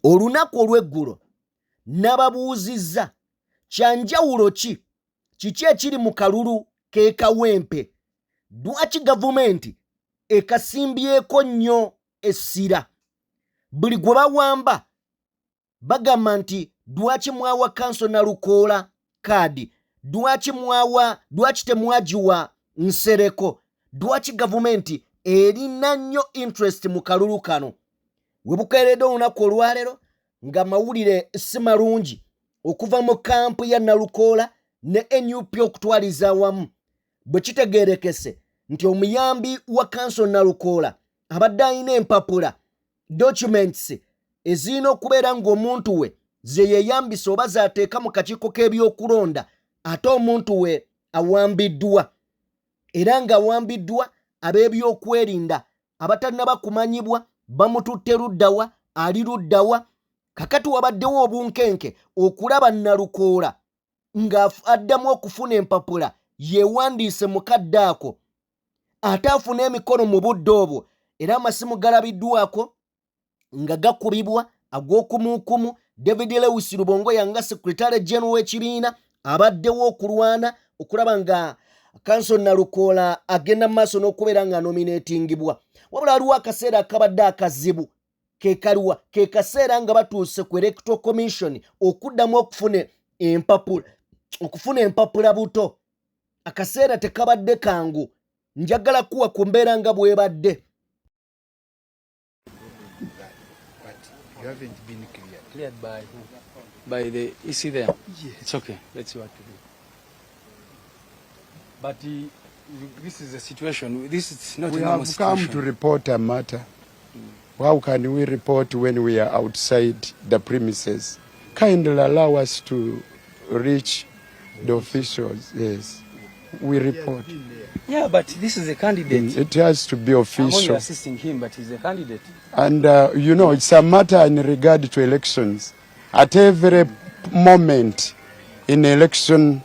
olunaku olw'eggulo nababuuzizza kyanjawulo kiki ekiri mu kalulu k'ekawempe, lwaki gavumenti ekasimbyeko nnyo essira. Buli gwe bawamba bagamba nti lwaki mwawa kanso Nalukoola kaadi, lwaki temwagiwa Nsereko, lwaki gavumenti erina nnyo interest mu kalulu kano. Webukeeredde olunaku olwaleero nga mawulire si malungi okuva mu kampu ya Nalukoola ne NUP okutwaliza awamu, bwe kitegeerekese nti omuyambi wa kanso Nalukoola abadde alina empapula documents ezirina okubeera ng'omuntu we ze yeeyambisa oba zaateeka mu kakiiko k'ebyokulonda, ate omuntu we awambiddwa, era ng'awambiddwa ab'ebyokwerinda abatannaba kumanyibwa bamututte luddawa, ali luddawa. Kakati wabaddewo obunkenke okulaba Nalukoola ng'addamu okufuna empapula yeewandiise mukadde ako, ate afuna emikono mu budde obwo, era amasimu galabiddwako nga gakubibwa ag'okumuukumu. David Lewis Rubongo yanga Secretary General w'ekibiina abaddewo okulwana okulaba nga kanso Nalukoola agenda mu maaso n'okubeera nga nominatingibwa. Wabula aliwo akaseera akabadde akazibu, ke kaseera nga batuuse ku Electoral Commission okuddamu okufuna empapula buto. Akaseera tekabadde kangu, njagala kuwa ku mbeera nga bwebadde. You haven't been cleared. Cleared by who? By the EC there? Yes. It's okay. Let's see what to do. But this is a situation. This is not We a normal have come situation. to report a matter. How can we report when we are outside the premises? Kindly allow us to reach the officials. Yes, we report. Yeah, but this is a candidate. It has to be I'm only official. assisting him, but he's a candidate. And you know, it's a matter in regard to elections. At every moment in election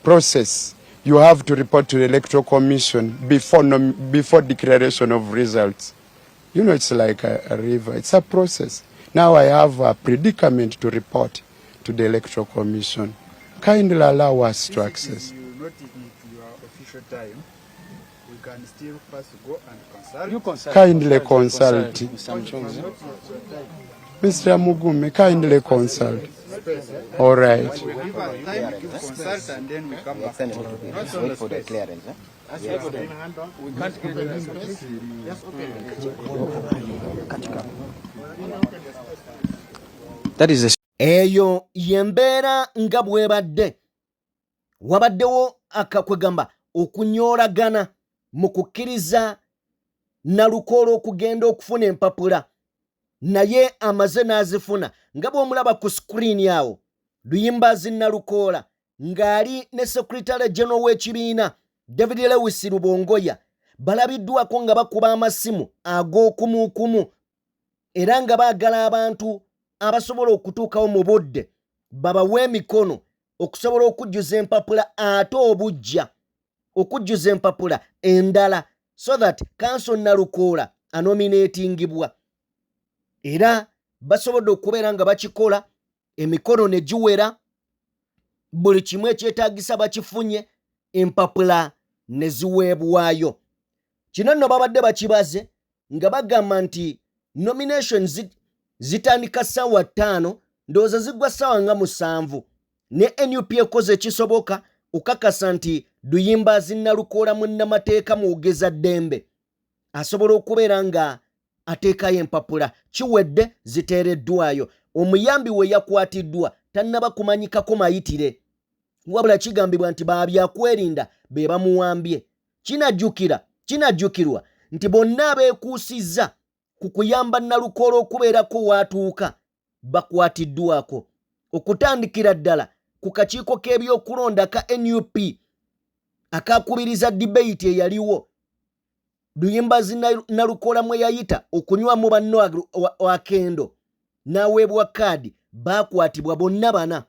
process, you have to report to the Electoral Commission before declaration of results. You know, it's like a river. It's a process. Now I have a predicament to report to the Electoral Commission. Kindly allow us to access. If you not in your official time, we can still first go and consult. You consult. Kindly consult. Mr. Mchunzi. Mr. Mugume, kindly consult. All right. We give our time to consult and then we come back. Let's wait for the clearance. We can't get the That is a Eyo yembeera nga bwebadde. Wabaddewo akakwegamba okunyoolagana mu kukkiriza Nalukoola okugenda okufuna empapula, naye amaze n'azifuna. Nga bw'omulaba ku screen awo, Luyimbazi Nalukoola ng'ali ne Secretary General w'ekibiina David Lewis Rubongoya balabiddwako nga bakuba amasimu ag'okumuukumu, era nga baagala abantu abasobola okutuukawo mu budde babawe emikono okusobola okujjuza empapula ate obujja okujjuza empapula endala, so that kanso Nalukoola anominatingibwa. Era basobodde okubeera nga bakikola, emikono ne giwera, buli kimu ekyetaagisa bakifunye, empapula ne ziweebwayo. Kino nno babadde bakibaze nga bagamba nti nominations zitandika ssaawa 5, ndowooza ziggwa ssaawa nga 7, ne NUP ekoze ekisoboka okakasa nti Luyimbazi Nalukoola munnamateeka muwogeza ddembe asobola okubeera nga ateekayo empapula. Kiwedde ziteereddwayo. Omuyambi we yakwatiddwa tannaba kumanyikako mayitire, wabula kigambibwa nti babyakwerinda be bamuwambye. Kinajjukirwa nti bonna abeekuusizza ku kuyamba Nalukoola okubeerako watuuka bakwatiddwako, okutandikira ddala ku kakiiko k'ebyokulonda ka NUP akakubiriza debate eyaliwo. Luyimbazi Nalukoola mwe yayita okunywamu banno akendo n'aweebwa kaadi, baakwatibwa bonna bana.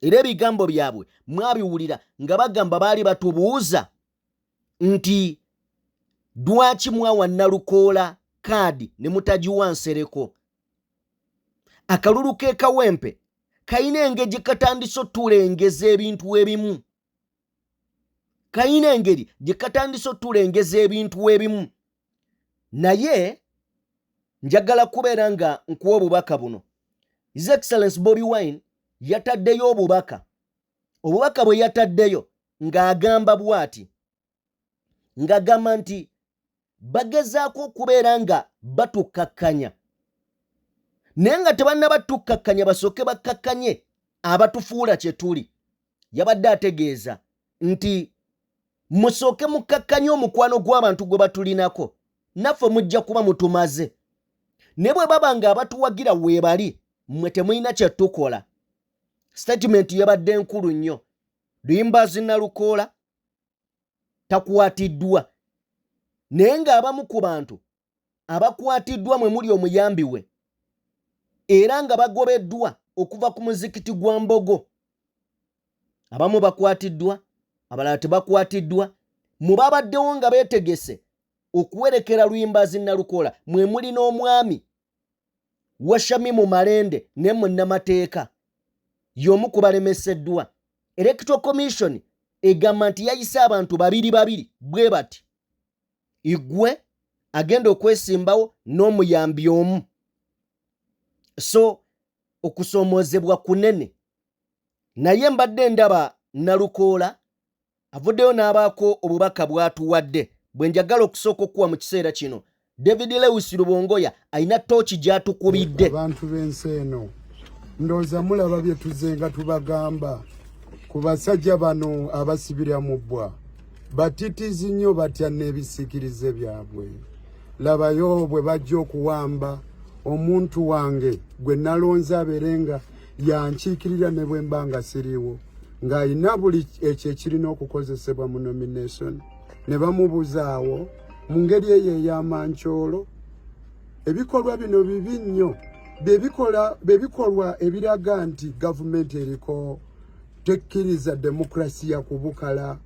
Era ebigambo byabwe mwabiwulira nga bagamba baali batubuuza nti lwaki mwawa Nalukoola kaadi ne mutagiwa Nsereko. akalulu k'ekawempe kayina engeri gye katandise otulengeza ebintu ebimu. Kayina engeri gye katandise otulengeza ebintu ebimu. Naye njagala kubeera nga nkuwa obubaka buno. His Excellency Bobi Wine yataddeyo obubaka. Obubaka bwe yataddeyo ng'agamba bw'ati. Ng'agamba nti bagezaako okubeera nga batukkakkanya. Naye nga tebannaba tukkakkanya basooke bakkakkanye abatufuula kye tuli. Yabadde ategeeza nti musooke mukkakkanye omukwano gw'abantu gwe batulinako. Naffe mujja kuba mutumaze. Ne bwe baba nga abatuwagira weebali, mmwe temulina kye tukola. Statement yabadde nkulu nnyo. Luyimbazi Nalukoola takwatiddwa. Naye ng'abamu ku bantu abakwatiddwa mwe muli omuyambi we. Era nga bagobeddwa okuva ku muzikiti gwa Mbogo. Abamu bakwatiddwa, abalala tebakwatiddwa. Mu babaddewo nga beetegese okuwerekera Luyimbazi Nalukoola mwe muli n'omwami Washamimu Malende ne munnamateeka. Y'omu ku balemeseddwa. Electoral Commission egamba nti yayise abantu babiri bwe bati. Igwe agenda okwesimbawo n'omuyambi omu. So okusoomozebwa kunene. Naye mbadde ndaba Nalukoola avuddeyo n'abaako obubaka bw'atuwadde. Bwe njagala okusooka okuwa mu kiseera kino, David Lewis Rubongoya ayina tooki gy'atukubidde. Abantu b'ensi eno ndowooza mulaba bye tuzenga tubagamba ku basajja bano abasibira mu bbwa. Batitizi nnyo batya n'ebisikirize byabwe. Labayo bwe bajja okuwamba omuntu wange gwe nalonze abeerenga yankiikirira ne bwe mba nga siriwo, ng'ayina buli ekyo ekirina okukozesebwa mu nomination. Ne bamubuzaawo mu ngeri eyo ey'amancoolo. Ebikolwa bino bibi nnyo. Bebikolwa ebiraga nti gavumenti eriko tekkiriza demokrasiya kubukala.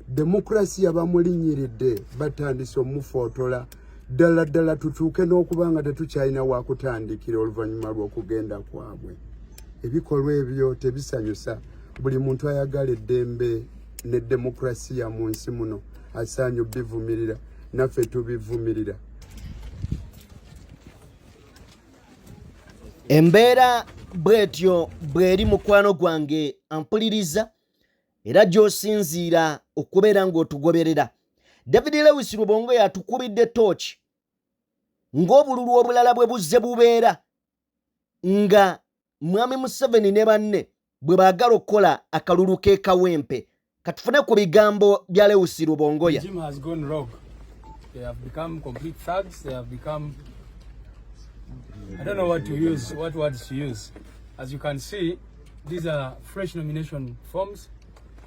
Demokrasiya bamulinyiridde batandise omufootola. Ddala tutuuke n'okuba nga tetukyalina wakutandikira oluvannyuma lw'okugenda kwabwe. Ebikolwa ebyo tebisanyusa. Buli muntu ayagala eddembe ne demokrasiya mu nsi muno asaanye bivumirira. Naffe tubivumirira. Embeera bwetyo bweri mukwano gwange ampuliriza era gy'osinziira okubeera ng'otugoberera. David Lewis Rubongoya atukubidde tooki ng'obululu obulala bwe buzze bubeera nga Mwami Museveni ne banne bwe baagala okukola akalulu k'ekawempe. Katufune ku bigambo bya Lewis Rubongoya. The regime has gone rogue. They have become complete thugs. They have become, I don't know what to use, what words to use. As you can see, these are fresh nomination forms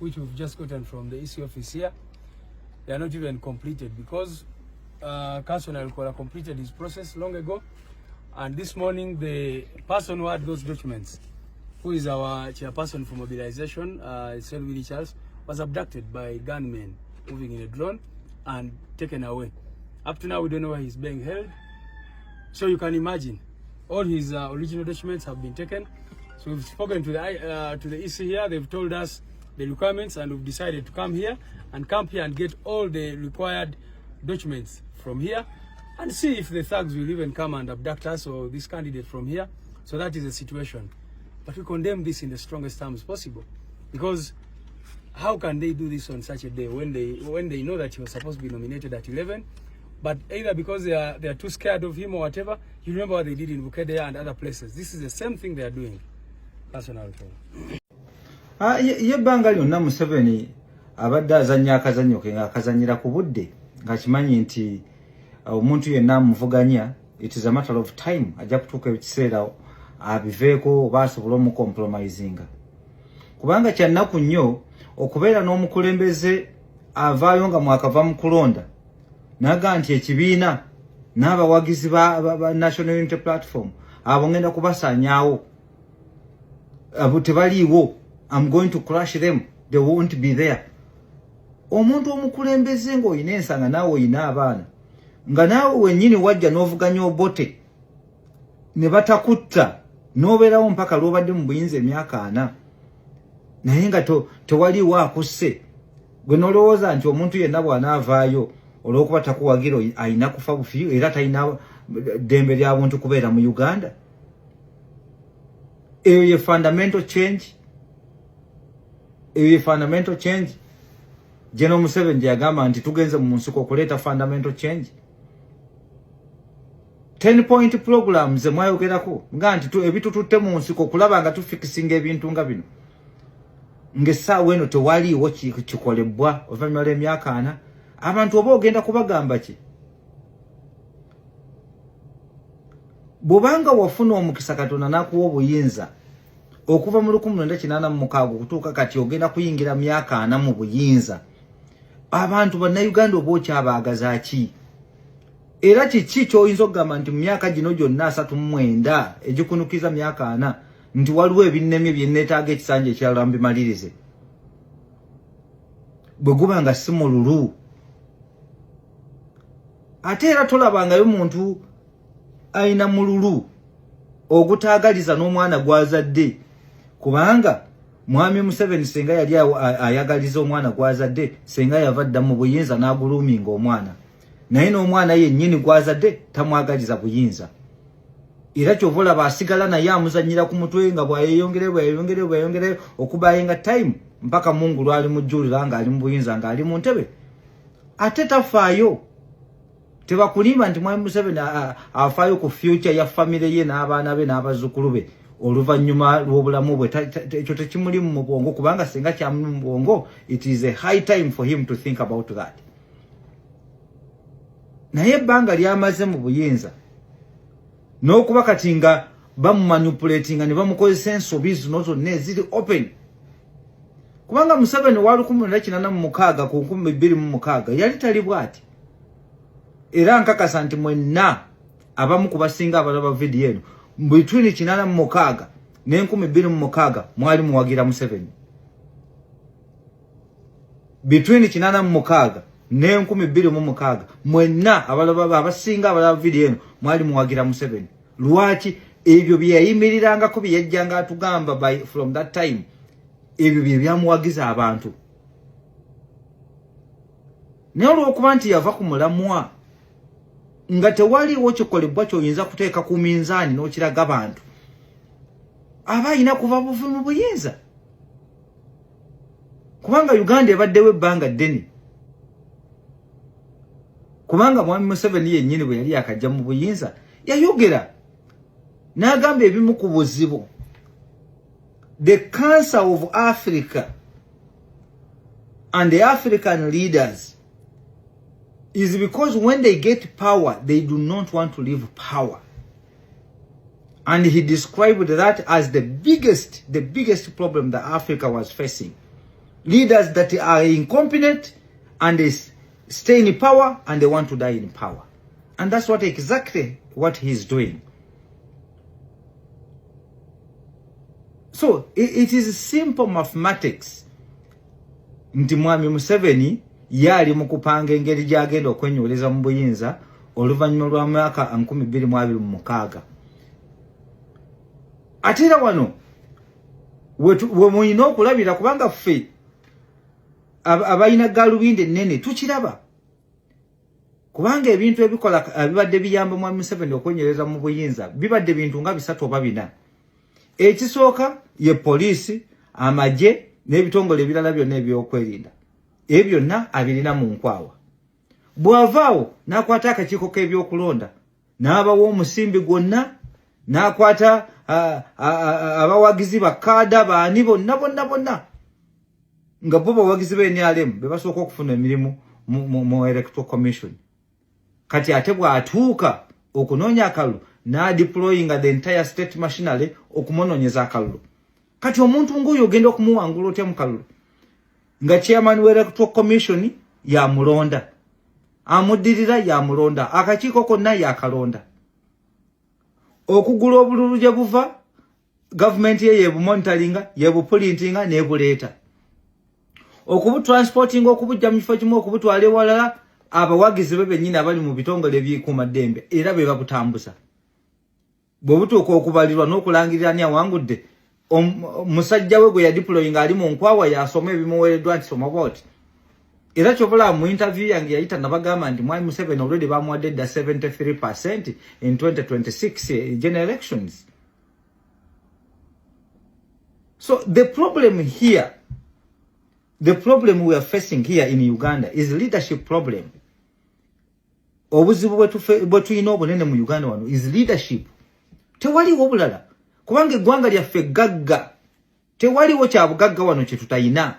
which we've just gotten from the EC office here. They are not even completed because Councillor Nalukoola completed his process long ago, and this morning the person who had those documents, who is our chairperson for mobilization, Selwini Charles, was abducted by gunmen moving in a drone and taken away. Up to now, we don't know where he's being held. So you can imagine, all his original documents have been taken. So we've spoken to the EC here. They've told us the requirements, and we've decided to come here and camp here and get all the required documents from here and see if the thugs will even come and abduct us or this candidate from here. So that is the situation. But we condemn this in the strongest terms possible, because how can they do this on such a day when they know that he was supposed to be nominated at 11, but either because they are too scared of him or whatever. You remember what they did in Bukedea and other places. This is the same thing they are doing. That's what I will ye banga lyonna Museveni abadde azannya akazannyo ke ng'akazannyira ku budde ng'akimanyi nti omuntu yenna amuvuganya, it is a matter of time ajja kutuuka ekiseera abiveeko oba asobole omucompromisinga. Kubanga kya nnaku nnyo okubeera n'omukulembeze avaayo nga mwakava mu kulonda naga nti ekibiina n'abawagizi ba National Unity Platform abo ngenda kubasaanyaawo, abo tebaliiwo, I'm going to crush them, they won't be there. Omuntu omukulembeze ng'olina ensanga naawe olina abaana nga naawe wennyini wajja n'ovuganya obote ne batakutta Nobeerawo mpaka lwobadde mu buyinza emyaka 4 naye nga tewaliwo akusse gwe nolowooza nti omuntu yenna bw'anaavaayo olw'okuba takuwagira ayina kufa bufiyu era talina ddembe lya buntu kubeera mu Uganda. Eyo ye fundamental change. Eyo ye fundamental change. General Museveni yagamba nti tugenze mu nsiko okuleeta fundamental change. 10-point program ze mwayogerako nga nti ebitututte mu nsiko kulaba nga tufikisinga ebintu nga bino. Ng'essaawa eno tewaliiwo kikolebwa oluvannyuma lw'emyaka 4. Abantu oba ogenda kubagamba ki? Bw'obanga wafuna omukisa Katonda n'akuwa obuyinza okuva mu 1986 okutuuka kati ogenda kuyingira myaka 4 mu buyinza, abantu bannayuganda oba okyabaagaza ki? Era kiki ky'oyinza okugamba nti mu myaka gino gyonna 39 egikunukiza myaka 4 nti waliwo ebinnemye bye nneetaaga ekisanja ekirala mbimalirize? Bwe guba nga si mululu. Ate era tolabangayo muntu ayina mululu ogutaagaliza n'omwana gwazadde, kubanga Mwami Museveni senga yali ayagaliza omwana gwazadde senga yava dda mu buyinza n'aguluuminga omwana, naye n'omwana yennyini gwazadde tamwagaliza buyinza. Era kyova olaba asigala naye amuzannyira ku mutwe nga bwayeyongere okubayenga time mpaka Mungu lwali mujjulira nga ali mu buyinza nga ali mu ntebe. Ate tafaayo. Tebakulimba nti Mwami Museveni afaayo ku future ya family ye n'abaana be n'abazzukulu be oluvannyuma lw'obulamu bwe. Ekyo tekimuli mu bwongo, kubanga singa kyamuli mu bwongo, it is a high time for him to think about that. Naye ebbanga lyamaze mu buyinza n'okuba kati nga bamumanipulatinga ne bamukozesa ensobi zino zonna eziri open. Kubanga Museveni wa 1986 ku 2006 yali tali bw'ati. Era nkakasa nti mwenna abamu ku basinga abalaba video eno between 1986 ne 2006 mwali muwagira Museveni. Between 1986 ne 2006 mwenna abasinga abalaba video eno mwali muwagira Museveni. Lwaki? Ebyo bye yayimirirangako bye yajjanga atugamba from that time, ebyo bye byamuwagiza abantu. Naye olw'okuba nti yava ku mulamwa nga tewaliwo kikolebwa ky'oyinza kuteeka ku minzaani n'okiraga abantu, aba ayina kuva buvi mu buyinza. Kubanga Uganda ebaddewo ebbanga ddene. Kubanga Mwami Museveni yennyini bwe yali akajja mu buyinza yayogera n'agamba ebimu ku buzibu. The cancer of Africa and the African leaders is because when they get power, they do not want to leave power. And he described that as the biggest problem that Africa was facing. Leaders that are incompetent and they stay in power and they want to die in power. And that's exactly what he's doing. So it is simple mathematics. Nti Mwami Museveni yali mu kupanga engeri gy'agenda okwenyoleza mu buyinza oluvannyuma lwa myaka 2026. Ate era wano we muyina okulabira, kubanga ffe abalina galubindi ennene tukiraba. Kubanga ebintu ebikola bibadde biyamba Mwami Museveni okwenyoleza mu buyinza bibadde bintu nga 3 oba 4. Ekisooka ye poliisi, amagye n'ebitongole ebirala byonna ebyokwerinda. Ebyo byonna abirina mu nkwawa. Bw'avaawo n'akwata akakiiko k'ebyokulonda n'abawa omusimbi gwonna, n'akwata abawagizi bakkaada baani bonna nga bo bawagizi b'NRM be basooka okufuna emirimu mu Electoral Commission. Kati ate bw'atuuka okunoonya akalulu n'adeployinga the entire state machinery okumunonyeza akalulu. Kati omuntu ng'oyo ogenda okumuwangula otya mu kalulu? Nga chairman wa Electoral Commission yamulonda, amuddirira yamulonda, akakiiko konna yakalonda. Okugula obululu gye buva government ye yebumonitoringa, yebupulintinga n'ebuleeta. Okubutransportinga okubujja mu kifo kimu okubutwala ewalala, abawagizi be bennyini abali mu bitongole ebyekuumaddembe era be babutambuza. bwobutuuka okubalirwa n'okulangirira ni awangudde musajja we gwe yadiployinga ali mu nkwawa yasoma ebimuweereddwa nti soma bwoti. Era kyobula mu interview yange yayita nabagamba nti Mwai Museveni already bamuwadde dda 73% in 2026 general elections. So the problem here, the problem we are facing here in Uganda is leadership problem. Obuzibu bwetulina obunene mu Uganda wano is leadership. Tewaliwo bulala. Kubanga eggwanga lyaffe gagga. Tewaliwo kya bugagga wano kye tutayina.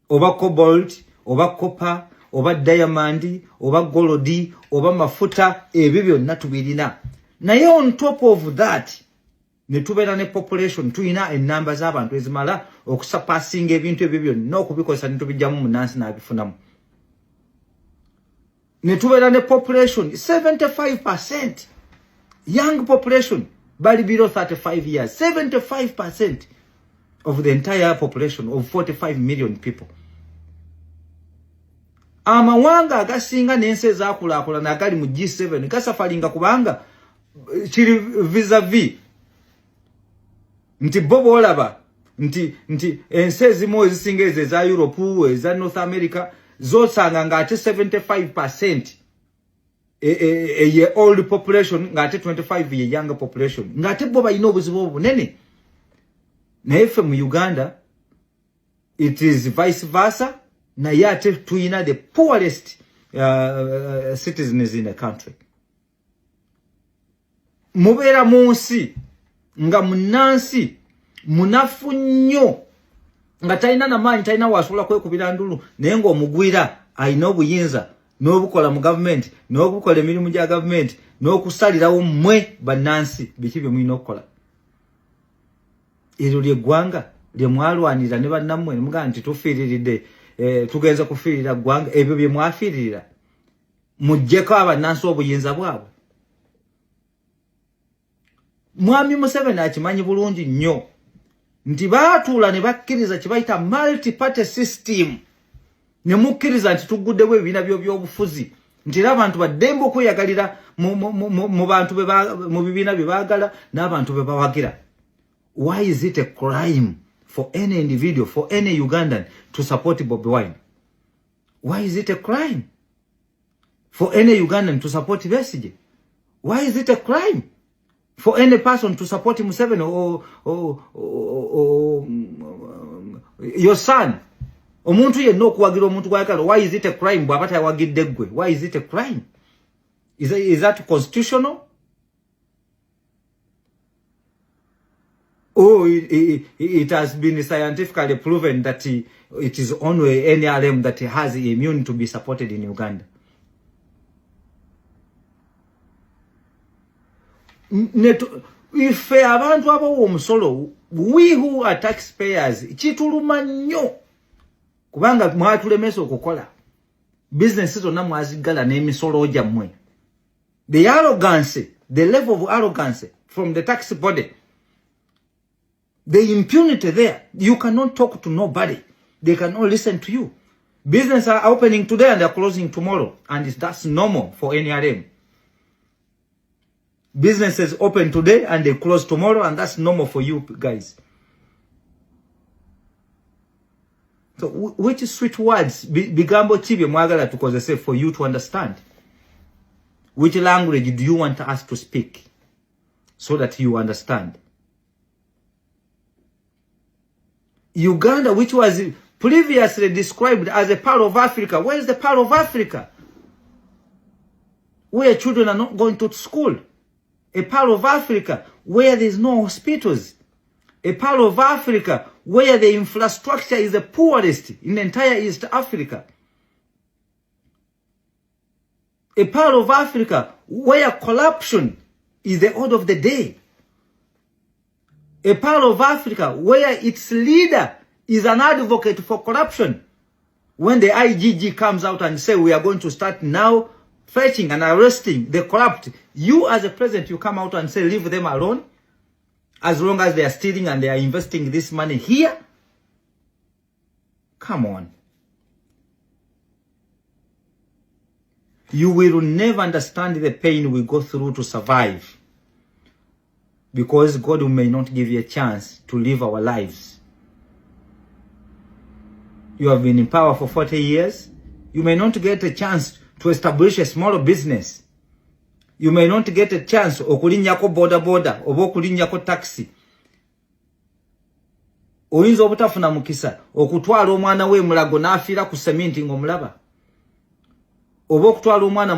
Oba cobalt, oba copper, oba diamond, oba gold, oba mafuta, ebyo byonna tubirina. Naye on top of that, ne tubeera ne population tuyina ennamba z'abantu ezimala okusurpassinga ebintu ebyo byonna okubikosa ne tubijjamu munansi n'abifunamu. Ne tubeera ne population 75% young population bali below 35 years. 75% of the entire population of 45 million people. Amawanga agasinga n'ensi ezaakulaakulana agali mu G7 gasafalinga kubanga kiri vis-a-vis nti bobo olaba nti ensi ezimu ezisinga ezo eza Europe eza North America zosanga ng'ate 75% ye old population ng'ate 25 ye young population ng'ate bo balina obuzibu obunene. Naye ffe mu Uganda it is vice versa. Naye ate tuyina the poorest citizens in the country. Mubeera mu nsi nga munansi munafu nnyo nga talina namaanyi talina wasobola kwekubira ndulu naye ng'omugwira alina obuyinza n'obukola mu gavumenti n'obukola emirimu gya gavumenti n'okusalirawo mmwe bannansi biki bye mulina okukola. Eryo ly'eggwanga lye mwalwanirira ne bannammwe ne mugamba nti tufiiriridde tugenza kufiirira ggwanga ebyo bye mwafiiririra muggyeko abannansi obuyinza bwabwe. Mwami Museveni akimanyi bulungi nnyo nti baatuula ne bakkiriza kye bayita multi-party system ne mukkiriza nti tugguddewo ebibiina by'obufuzi nti era abantu baddembe okweyagalira mu bantu mu bibiina bye baagala n'abantu be bawagira. Why is it a crime for any individual, for any Ugandan to support Bobi Wine? Why is it a crime for any Ugandan to support Besigye? Why is it a crime for any person to support Museveni or your son? Omuntu yenna okuwagira omuntu gwayagala. Why is it a crime bw'aba tayawagidde ggwe? Why is it a crime? Is that constitutional? Oh, it has been scientifically proven that it is only NRM that has immune to be supported in Uganda. If abantu abawo omusolo, we who are taxpayers, kituluma nnyo kubanga mwatulemesa okukola business zonna mwazigala n'emisolo gyammwe. The arrogance, the level of arrogance from the tax body, the impunity there, you cannot talk to nobody. They cannot listen to you. Business are opening today and they are closing tomorrow, and that's normal for NRM. Businesses open today and they close tomorrow, and that's normal for you guys. So which sweet words bigambo chibye mwagala tukozese for you to understand? Which language do you want us to speak so that you understand? Uganda, which was previously described as a part of Africa. Where is the part of Africa? Where children are not going to school. A part of Africa where there is no hospitals. A part of Africa where the infrastructure is the poorest in the entire East Africa. A part of Africa where corruption is the order of the day. A part of Africa where its leader is an advocate for corruption. When the IGG comes out and say we are going to start now fetching and arresting the corrupt, you as a president, you come out and say leave them alone as long as they are stealing and they are investing this money here. Come on. You will never understand the pain we go through to survive. because God may not give you a chance to live our lives. You have been in power for 40 years. You may not get a chance to establish a small business. You may not get a chance okulinyako boda oba okulinyako taxi. Oyinza obutafuna mukisa okutwala omwana we mulago n'afiira ku cement ng'omulaba. Oba okutwala omwana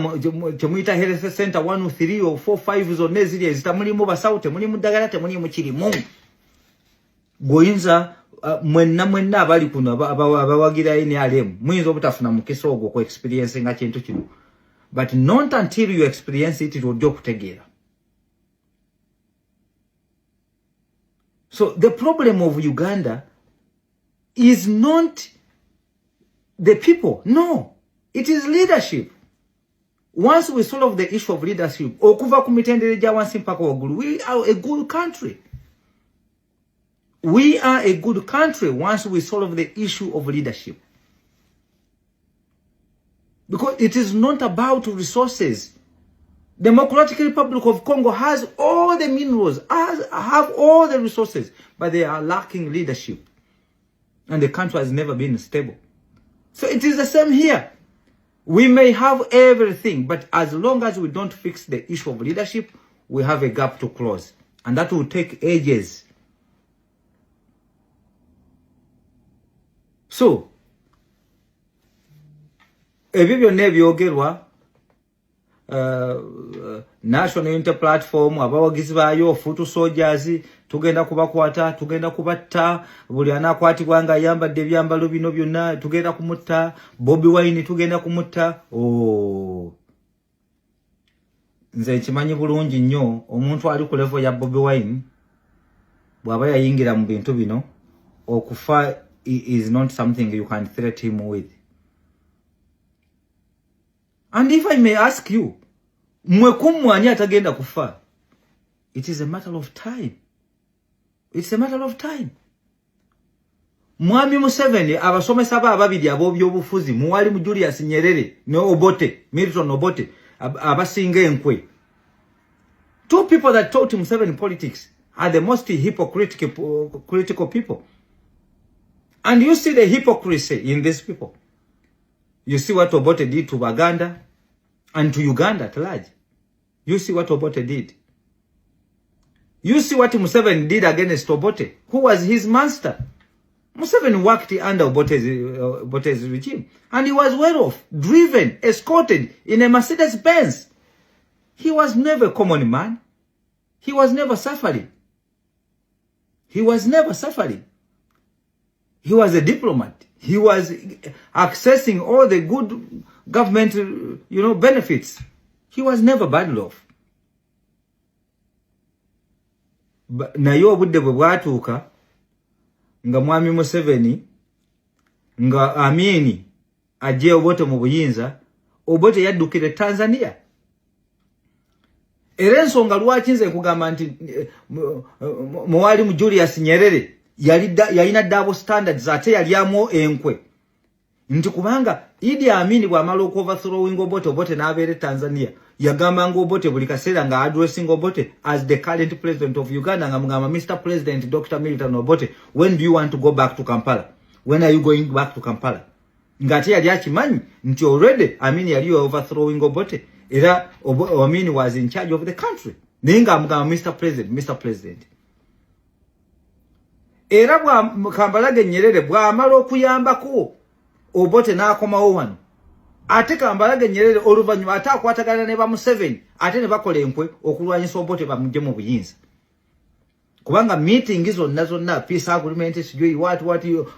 kyemuyita health center 1 3 or 4 5 zonna eziri ezitamulimu basawo temulimu ddagala temulimu kirimu. Goyinza mwenna abali kuno abawagira NRM muyinza obutafuna mukisa ogwo ku experience nga kintu kino. But not until you experience it ojja okutegeera. So the problem of Uganda is not the people. No, it is leadership. Once we solve the issue of leadership, okuva ku mitendere gya wansi mpaka waggulu, we are a good country. We are a good country once we solve the issue of leadership. Because it is not about resources. Democratic Republic of Congo has all the minerals, have all the resources, but they are lacking leadership. And the country has never been stable. So it is the same here. We may have everything, but as long as we don't fix the issue of leadership, we have a gap to close. And that will take ages. So, ebyo byonna ebyogerwa National Unity Platform abawagizi baayo Futu Soldiers tugenda kubakwata tugenda kubatta buli anakwatibwa nga ayambadde ebyambalo bino byonna tugenda kumutta Bobi Wine tugenda kumutta nze kimanyi bulungi nnyo omuntu ali ku level ya Bobi Wine bw'aba yayingira mu bintu bino okufa is not something you can threat him with. And if I may ask you, mwekumwanya atagenda kufa. It is a matter of time. It's a matter of time. Mwami Museveni abasomesa ababiri ab'ebyobufuzi muwali mu Julius Nyerere ne Obote, Milton Obote abasinga enkwe. Two people that taught Museveni politics are the most hypocritical people. And you see the hypocrisy in these people. You see what Obote did to Baganda and to Uganda at large. You see what Obote did. You see what Museveni did against Obote, who was his master. Museveni worked under Obote's regime. And he was well off, driven, escorted in a Mercedes-Benz. He was never a common man. He was never suffering. He was never suffering. He was a diplomat. He was accessing all the good government, benefits. He was never badly off. But naye obudde bwe bwatuuka nga mwami Museveni nga Amini ajje Obote mu buyinza, Obote yaddukire Tanzania. Era ensonga lwaki nze kugamba nti muwali mu Julius Nyerere yalina double standards ate yalyamu enkwe nti kubanga Idi Amini bw'amala overthrowing Obote n'abeera Tanzania yagamba ngo Obote buli kaseera nga addressing Obote as the current president of Uganda nga mugamba Mr. President Dr. Milton Obote, when do you want to go back to Kampala? When are you going back to Kampala? Ngati yali akimanyi nti already Amini yali overthrowing Obote era Amini was in charge of the country. Ninga mugamba Mr. President. Era Kambarage Nyerere bw'amala okuyambako Obote n'akomawo wano. Ate Kambarage Nyerere oluvannyuma ate akwatagana ne ba Museveni ate ne bakola enkwe okulwanyisa Obote bamugye mu buyinza. Kubanga meeting zonna peace agreement sijui watu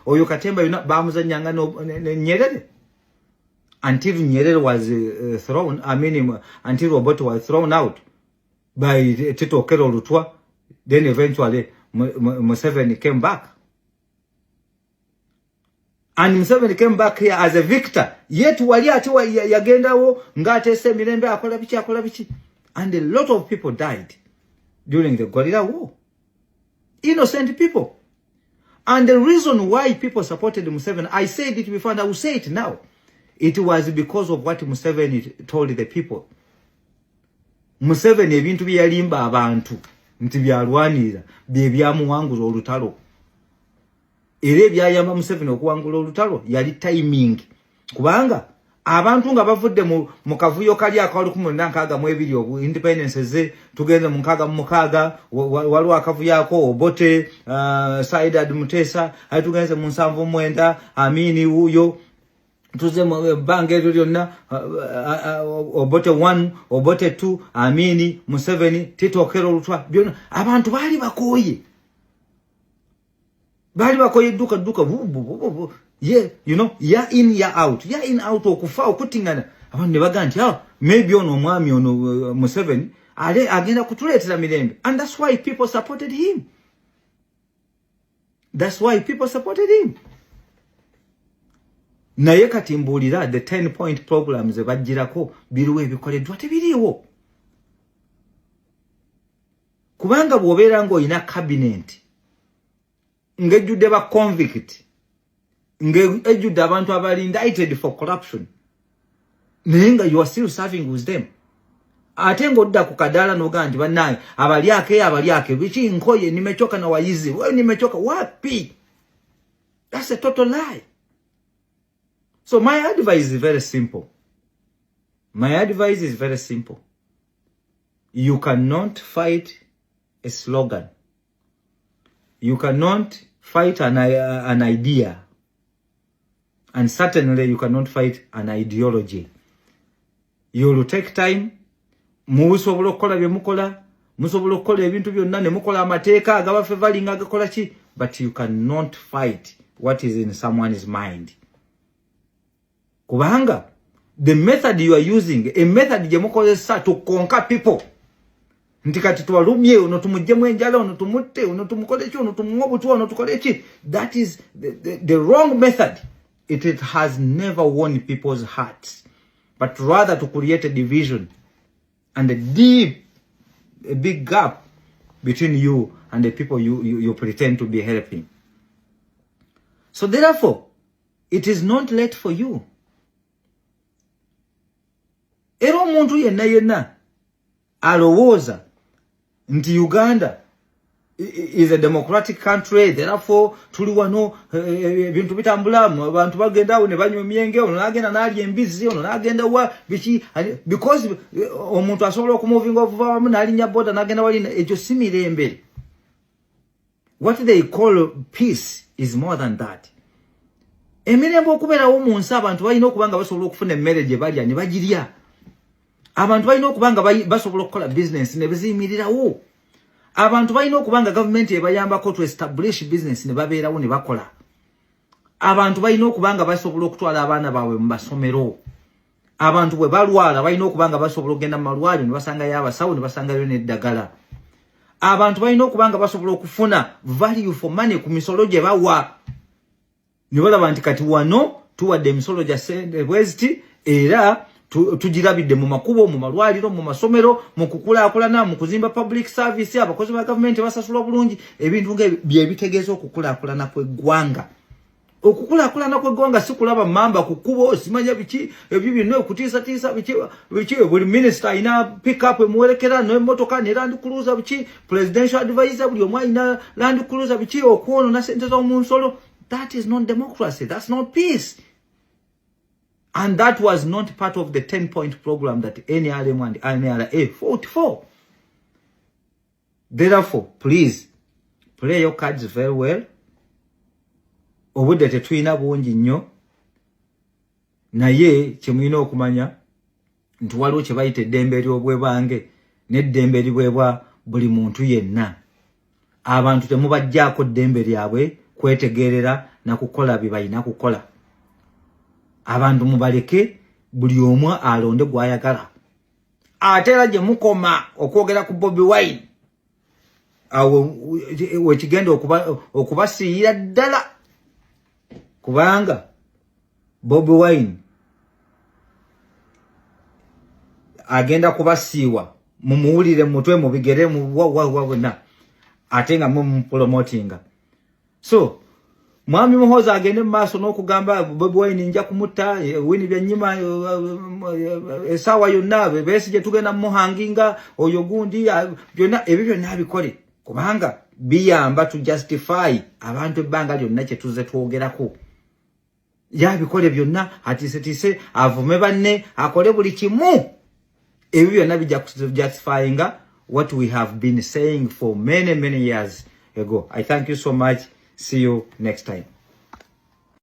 oyo Katemba yuna bamuzanyanga ne Nyerere. Until Nyerere was thrown, until Obote was thrown out by Tito Okello Lutwa, then eventually Museveni came back. And Museveni came back here as a victor. Yet wali ati yagendawo ngatese mirembe akola bichi. And a lot of people died during the guerrilla war. Innocent people. And the reason why people supported Museveni, I said it before and I will say it now. It was because of what Museveni told the people. Museveni ebintu bye yalimba abantu. nti byalwanirira bye byamuwangula olutalo era byayamba Museveni okuwangula olutalo yali timing kubanga abantu nga bavudde mu kavuyo kali akawali 1962 obu independence ze tugende mu 1966 waliwo akavuyo ako Obote Saidad Mutesa atugenze mu 79 Amini uyo tuze mu bange lyonna Obote 1 Obote 2 Amini Museveni Tito Okello Lutwa byonna abantu bali bakoye duka yeah, you know, ya in ya out okufa okutingana abantu ne bagandi maybe ono mwami ono Museveni agenda kutuletera mirembe, and that's why people supported him. Naye kati mbulira the 10-point programs bajirako biruwe ebikoleddwa tebiriwo kubanga bw'obeera ng'olina cabinet ng'ejjudde ba convict ng'ejjudde abantu abali indicted for corruption naye nga you are still serving with them ate ng'odda ku kadaala n'ogaa nti bannaye abalyake biki nkoye nimechoka na wayizi wewe nimechoka wapi? That's a total lie. So my advice is very simple. You cannot fight a slogan. You cannot fight an idea. And certainly you cannot fight an ideology. You will take time. Musobola okukola bye mukola. Musobola okukola ebintu byonna ne mukola amateeka agabafe valinga agakola ki. But you cannot fight what is in someone's mind. Kubanga, the method you are using, a method je mukozesa to conquer people. Ntikati tuwalumye, ono tumujemu enjala, ono tumutte, ono tumukolechi, ono tumungobutu, ono tukolechi. That is the wrong method. It has never won people's hearts. But rather to create a division and a big gap between you and the people you pretend to be helping. So therefore, it is not late for you. Era omuntu yenna alowooza nti Uganda is a democratic country, therefore tuli wano ebintu bitambula abantu bagenda awo ne banywa emyenge, ono n'agenda n'alya embizzi, ono n'agenda wa biki, because omuntu asobola okumuvinga okuva wamu n'alinnya boda n'agenda walina, ekyo si mirembe. What they call peace is more than that. Emirembe okubeerawo mu nsi abantu balina okuba nga basobola okufuna emmere gye balya ne bagirya. Abantu balina okuba nga basobola okukola business ne beziyimirirawo. Abantu balina okuba nga government ebayambako to establish business ne babeerawo ne bakola. Abantu balina okuba nga basobola okutwala abaana baabwe mu basomero. Abantu bwe balwala balina okuba nga basobola okugenda mu malwaliro ne basangayo abasawo ne basangayo n'eddagala. Abantu balina okuba nga basobola okufuna value for money ku misolo gye bawa. Ne balaba nti kati wano tuwadde emisolo gya bweziti era tugirabidde mu makubo, mu malwaliro, mu masomero, mu kukulaakulana, mu kuzimba public service, abakozi ba government basasulwa bulungi, ebintu bye bitegeeza okukulaakulana kw'eggwanga. Okukulaakulana kw'eggwanga si kulaba mamba ku kkubo, simanya biki, ebyo byonna okutiisatiisa biki, buli minister alina pick up emuwerekera n'emmotoka ne Land Cruiser biki, presidential advisor buli omu alina Land Cruiser biki, okwonona ssente z'omu nsolo. That is not democracy. That's not peace. And that was not part of the 10-point program that NRM and NRA fought for. Therefore, please, play your cards very well. Obudde tetulina bungi nnyo. Naye kyemulina okumanya nti waliwo kye bayita eddembe ery'obwebange n'eddembe eriweebwa buli muntu yenna. Abantu temubajjaako ddembe lyabwe kwetegerera na kukola bye balina kukola. Abantu mubaleke buli omu alonde gwayagala. Ate era gye mukoma okwogera ku Bobi Wine awo wekigenda okubasiira ddala kubanga Bobi Wine agenda kubasiiwa mumuwulire mutwe mubigere mu wabona ate nga mu promotinga. So Mwami Muhoza agende maaso n'okugamba Bobi Wine nja kumutta Winnie Byanyima esawa yonna Besigye tugenda muhanginga oyo gundi byonna ebyo byonna abikole kubanga biyamba to justify abantu ebbanga lyonna kye tuze twogerako yabikole byonna atise avume banne akole buli kimu ebyo byonna bijja justifying what we have been saying for many years ago. I thank you so much. See you next time.